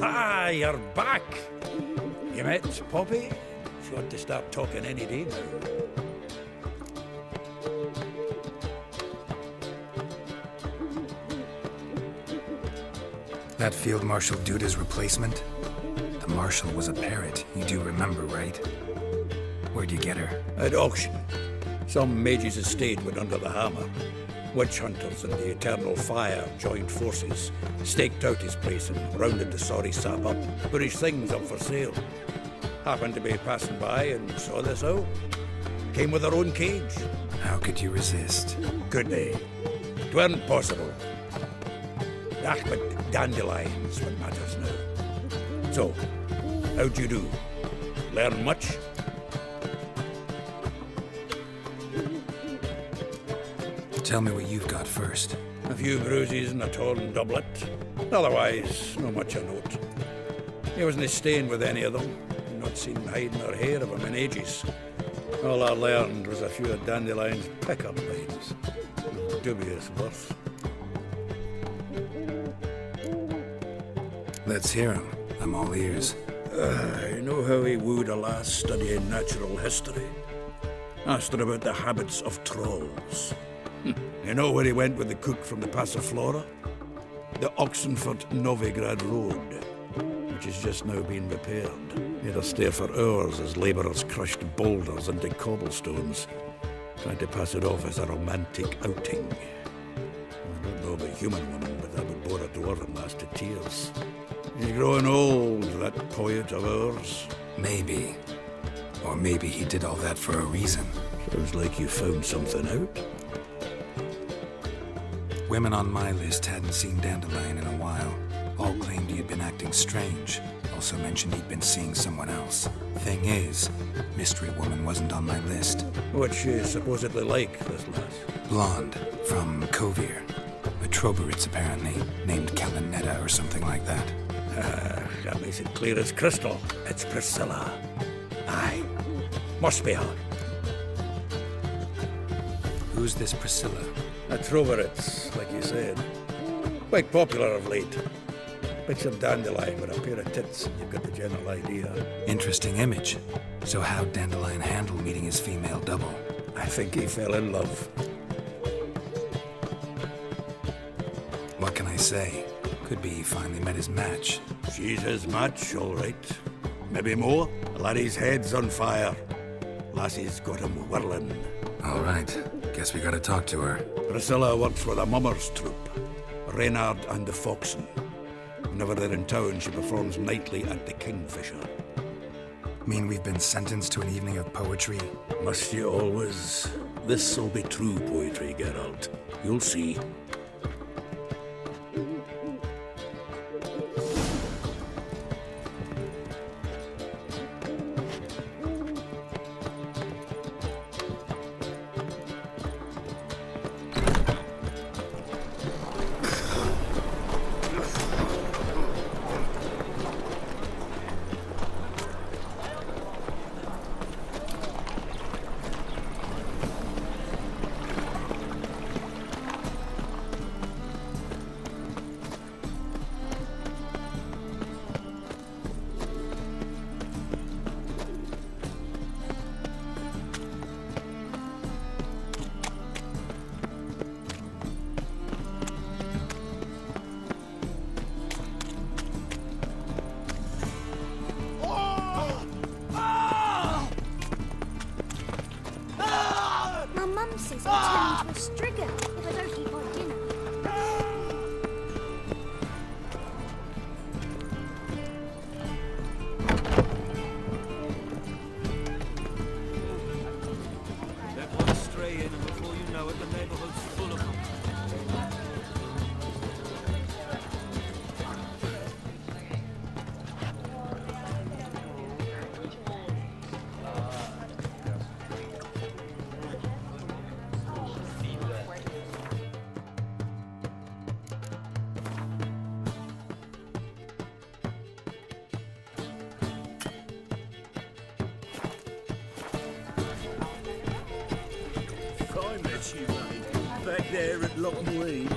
Ah, you're back. You met Poppy? She ought to start talking any day now. That Field Marshal Duda's replacement? The Marshal was a parrot, you do remember, right? Where'd you get her? At auction. Some mage's estate went under the hammer. Witch hunters and the Eternal Fire joined forces, staked out his place and rounded the sorry sap up, put his things up for sale. Happened to be passing by and saw this out. Came with her own cage. How could you resist? Could they? 'Tweren't possible. Ah, but dandelions what matters now. So, how'd you do? Learn much? Tell me what you've got first. A few bruises and a torn doublet. Otherwise, not much a note. He wasn't staying with any of them. Not seen hiding or hair of him in ages. All I learned was a few of Dandelion's pick-up lines. Dubious worth. Let's hear him. I'm all ears. You know how he wooed a lass studying natural history? Asked her about the habits of trolls. You know where he went with the cook from the Passiflora? The Oxenford-Novigrad Road, which has just now been repaired. He had to stare for hours as labourers crushed boulders into cobblestones, trying to pass it off as a romantic outing. I don't know about human woman, but that would bore a dwarven lass to tears. He's growing old, that poet of ours. Maybe. Or maybe he did all that for a reason. Sounds like you found something out. Women on my list hadn't seen Dandelion in a while. All claimed he had been acting strange. Also mentioned he'd been seeing someone else. Thing is, Mystery Woman wasn't on my list. What's she supposedly like, this lass? Blonde, from Kovir. A Troberitz, apparently, named Callonetta or something like that. That makes it clear as crystal. It's Priscilla. Aye. Must be her. Who's this Priscilla? A Troberitz, like you said. Quite popular of late. Picture Dandelion with a pair of tits, and you've got the general idea. Interesting image. So how'd Dandelion handle meeting his female double? I think he fell in love. What can I say? Could be he finally met his match. She's his match, all right. Maybe more. Laddie's head's on fire. Lassie's got him whirling. All right. Guess we gotta talk to her. Priscilla works for the Mummers troupe. Reynard and the Foxen. Whenever they're in town, she performs nightly at the Kingfisher. Mean we've been sentenced to an evening of poetry? Must you always? This'll be true poetry, Geralt. You'll see. I'll turn into a strigger if I don't eat my dinner. Let one stray in, and before you know it, the neighborhood's full of them. I met you, mate, back there at Lockney.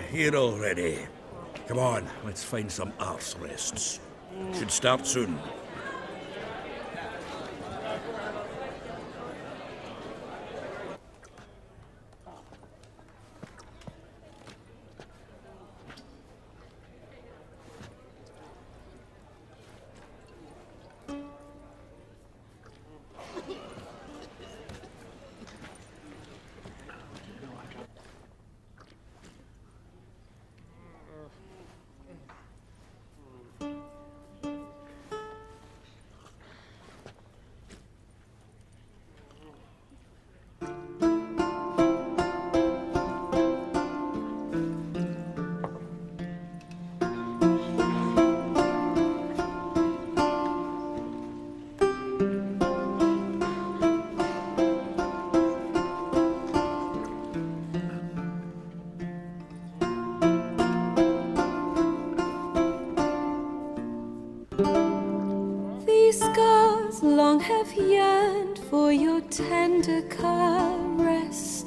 Here already. Come on, let's find some arse rests. Should start soon. These scars long have yearned for your tender caress,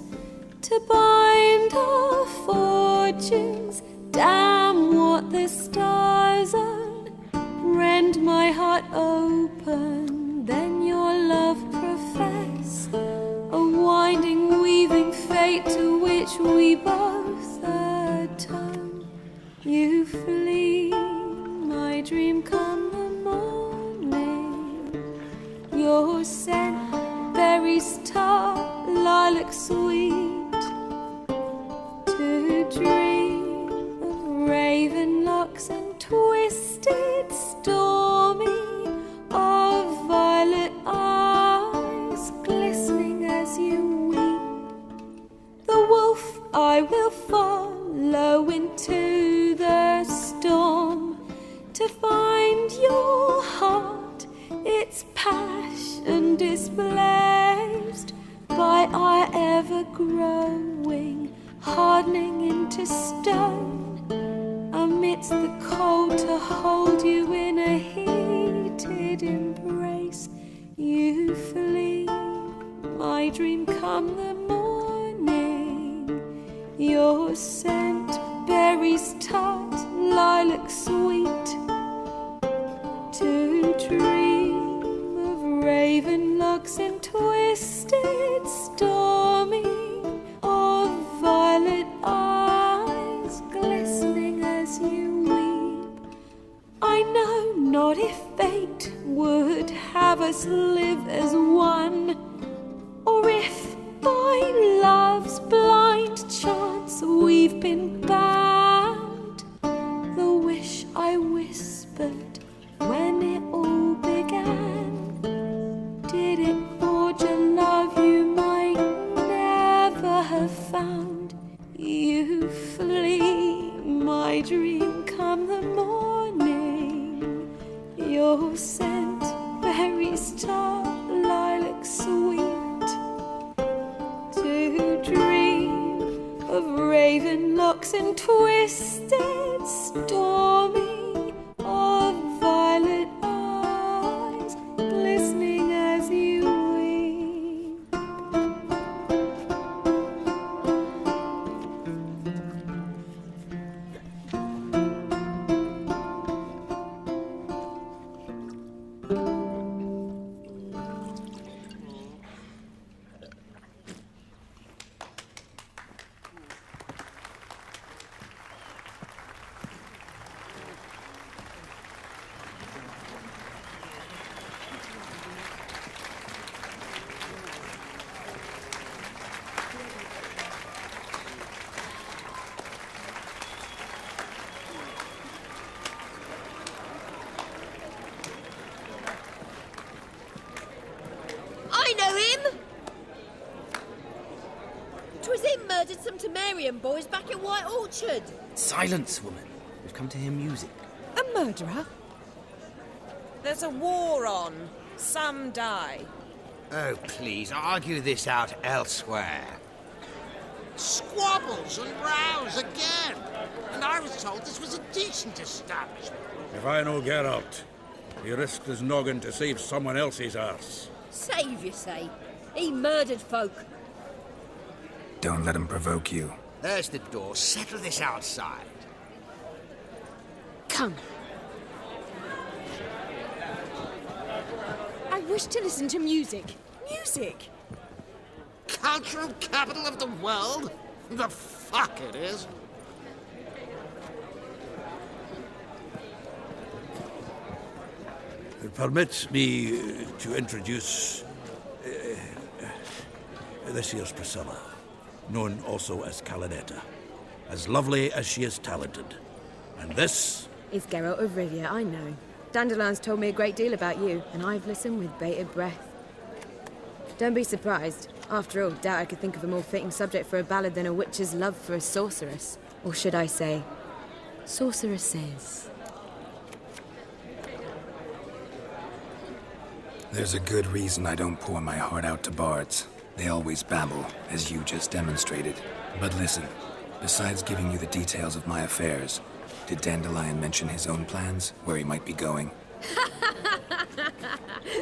to bind our fortunes. Damn what the stars own. Rend my heart open, then your love profess, a winding, weaving fate to which we both atone. You flee, my dream come the morning. Your scent, berries tart, lilac sweet, to dream of raven locks and twisted stormy, of violet eyes glistening as you weep. The wolf I will follow into the storm, to find your heart, its passion displaced by our ever-growing, hardening into stone, amidst the cold to hold you in a heated embrace. You flee, my dream come the morning, your scent, berries tart, lilac sweet, to dream of raven locks and twisted stormy, of violet eyes glistening as you weep. I know not if fate would have us live as one, or if by love's blind chance we've been bound. The wish I whispered when it all began, did it forge a love you might never have found? You flee, my dream come the morning, your scent, berries tart, lilac sweet, to dream of raven locks and twisted stormy, of violet eyes glistening as you weep. I know him! 'Twas him murdered some Temerian boys back at White Orchard. Silence, woman. We've come to hear music. A murderer? There's a war on. Some die. Oh, please, argue this out elsewhere. Squabbles and rows again! And I was told this was a decent establishment. If I know Geralt, he risked his noggin to save someone else's arse. Save, you say? He murdered folk. Don't let him provoke you. There's the door. Settle this outside. Come. I wish to listen to music. Music! Cultural capital of the world? The fuck it is. Permit me to introduce this here's Priscilla, known also as Callonetta. As lovely as she is talented. And this is Geralt of Rivia, I know. Dandelion's told me a great deal about you, and I've listened with bated breath. Don't be surprised. After all, doubt I could think of a more fitting subject for a ballad than a witch's love for a sorceress. Or should I say, sorceresses. There's a good reason I don't pour my heart out to bards. They always babble, as you just demonstrated. But listen, besides giving you the details of my affairs, did Dandelion mention his own plans, where he might be going?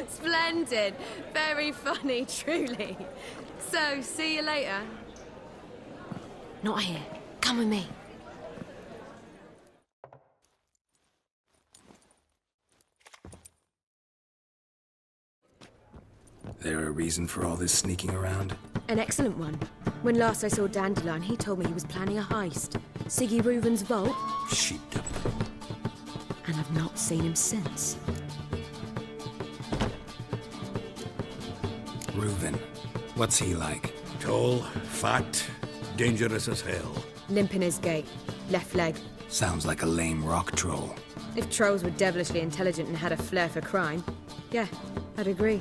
Splendid. Very funny, truly. So, see you later. Not here. Come with me. There a reason for all this sneaking around? An excellent one. When last I saw Dandelion, he told me he was planning a heist. Siggy Reuven's vault. sheepdip. And I've not seen him since. Reuven. What's he like? Tall, fat, dangerous as hell. Limp in his gait. Left leg. Sounds like a lame rock troll. If trolls were devilishly intelligent and had a flair for crime, yeah, I'd agree.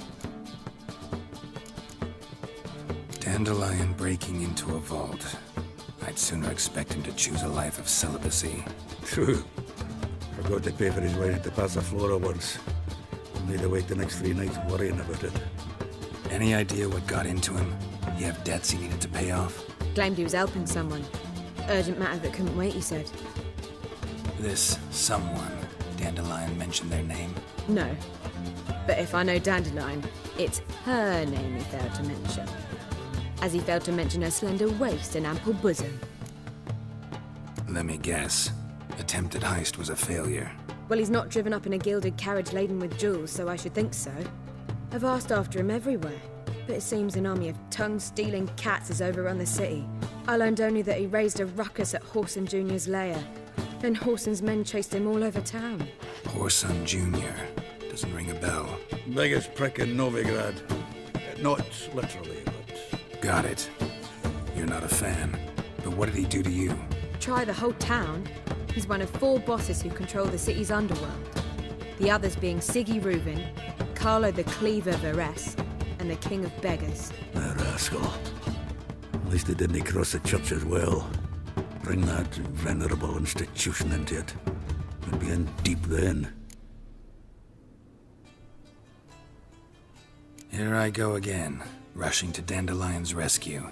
Dandelion breaking into a vault. I'd sooner expect him to choose a life of celibacy. True. Forgot to pay for his wine at the Casa Flora once. Made to wait the next 3 nights worrying about it. Any idea what got into him? He have debts he needed to pay off? Claimed he was helping someone. Urgent matter that couldn't wait, he said. This someone, Dandelion mentioned their name? No. But if I know Dandelion, it's her name he failed to mention. As he failed to mention her slender waist and ample bosom. Let me guess. Attempted heist was a failure. Well, he's not driven up in a gilded carriage laden with jewels, so I should think so. I've asked after him everywhere, but it seems an army of tongue-stealing cats has overrun the city. I learned only that he raised a ruckus at Whoreson Jr.'s lair. Then Whoreson's men chased him all over town. Whoreson Jr. Doesn't ring a bell. Biggest prick in Novigrad. Not literally, but... Got it. You're not a fan. But what did he do to you? Try the whole town. He's one of 4 bosses who control the city's underworld. The others being Siggy Reuven, Carlo the Cleaver Varese, and the King of Beggars. The rascal. At least they didn't cross the church as well. Bring that venerable institution into it. We'd be in deep then. Here I go again, rushing to Dandelion's rescue.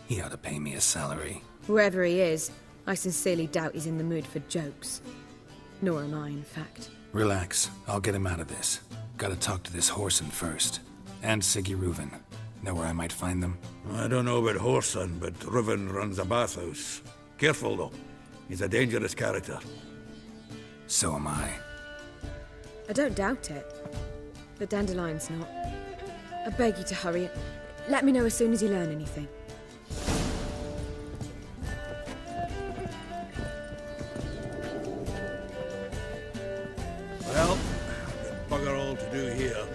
He ought to pay me a salary. Whoever he is, I sincerely doubt he's in the mood for jokes. Nor am I, in fact. Relax, I'll get him out of this. Gotta talk to this Whoreson first. And Siggy Reuven. Know where I might find them? I don't know about Whoreson, but Reuven runs a bathhouse. Careful, though. He's a dangerous character. So am I. I don't doubt it. But Dandelion's not. I beg you to hurry. Let me know as soon as you learn anything. Well, bugger all to do here.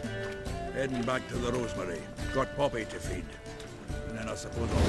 Heading back to the Rosemary. Got Poppy to feed. And then I suppose I'll...